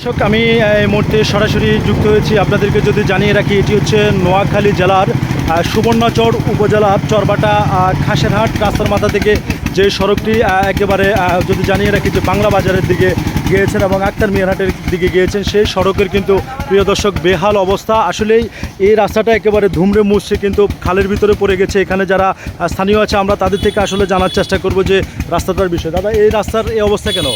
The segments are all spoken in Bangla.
দর্শক আমি এই মুহূর্তে সরাসরি যুক্ত হয়েছি। আপনাদেরকে যদি জানিয়ে রাখি, এটি হচ্ছে নোয়াখালী জেলার সুবর্ণচর উপজেলার চরবাটা খাসেরহাট রাস্তার মাথা থেকে যে সড়কটি একেবারে যদি জানিয়ে রাখি যে বাংলা বাজারের দিকে গিয়েছেন এবং আক্তার মিয়ারহাটের দিকে গিয়েছেন, সেই সড়কের কিন্তু প্রিয় দর্শক বেহাল অবস্থা। আসলেই এই রাস্তাটা একেবারে ধুমড়ে মুছছে, কিন্তু খালের ভিতরে পড়ে গেছে। এখানে যারা স্থানীয় আছে আমরা তাদের থেকে আসলে জানার চেষ্টা করব যে রাস্তাটার বিষয়। দাদা, এই রাস্তার এই অবস্থা কেন?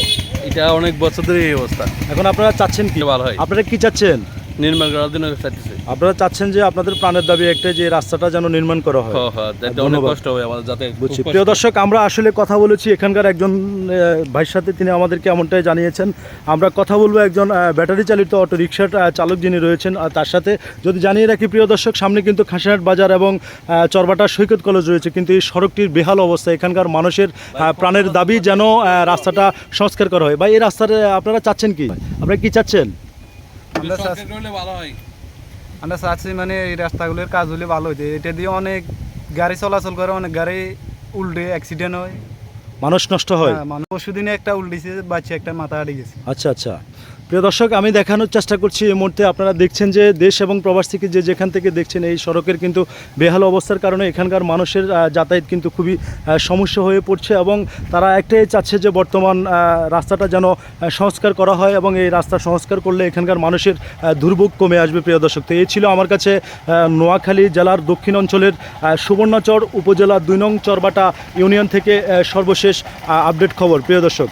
এটা অনেক বছর ধরে এই অবস্থা। এখন আপনারা চাচ্ছেন কি? ভালো হয়, আপনারা কি চাচ্ছেন? নির্মাণ করার জন্য চাইতেছে। আপনারা চাচ্ছেন যে আপনাদের প্রাণের দাবি একটাই, যে রাস্তাটা যেন নির্মাণ করা হয়। অনেক কষ্ট হবে আমাদের, যাতে বুঝছি। প্রিয় দর্শক, আমরা আসলে কথা বলেছি এখানকার একজন ভাইয়ের সাথে, তিনি আমাদেরকে এমনটাই জানিয়েছেন। আমরা কথা বলবো একজন ব্যাটারি চালিত অটো রিক্সার চালক যিনি রয়েছেন, আর তার সাথে যদি জানিয়ে রাখি প্রিয় দর্শক, সামনে কিন্তু খাসিরহাট বাজার এবং চরবাটা সৈকত কলেজ রয়েছে, কিন্তু এই সড়কটির বেহাল অবস্থা। এখানকার মানুষের প্রাণের দাবি যেন রাস্তাটা সংস্কার করা হয়। বা এই রাস্তার আপনারা চাচ্ছেন কি? আপনারা কি চাচ্ছেন? আমরা চাচ্ছি মানে এই রাস্তাগুলোর কাজ হলে ভালো হইতে। এটা দিয়ে অনেক গাড়ি চলাচল করে, অনেক গাড়ি উল্টে অ্যাক্সিডেন্ট হয়, মানুষ নষ্ট হয়। মানুষ পরশুদিনে একটা উল্টেছে, বাচ্চা একটা মাথা হারিয়ে গেছে। আচ্ছা আচ্ছা। প্রিয় দর্শক, আমি দেখানোর চেষ্টা করছি এই মুহূর্তে। আপনারা দেখছেন যে দেশ এবং প্রবাস থেকে যে যেখান থেকে দেখছেন, এই সড়কের কিন্তু বেহাল অবস্থার কারণে এখানকার মানুষের যাতায়াত কিন্তু খুবই সমস্যা হয়ে পড়ছে, এবং তারা একটাই চাচ্ছে যে বর্তমান রাস্তাটা যেন সংস্কার করা হয়, এবং এই রাস্তা সংস্কার করলে এখানকার মানুষের দুর্ভোগ কমে আসবে। প্রিয় দর্শক, তো এই ছিল আমার কাছে নোয়াখালী জেলার দক্ষিণ অঞ্চলের সুবর্ণচর উপজেলা ২ নং চরবাটা ইউনিয়ন থেকে সর্বশেষ আপডেট খবর। প্রিয় দর্শক।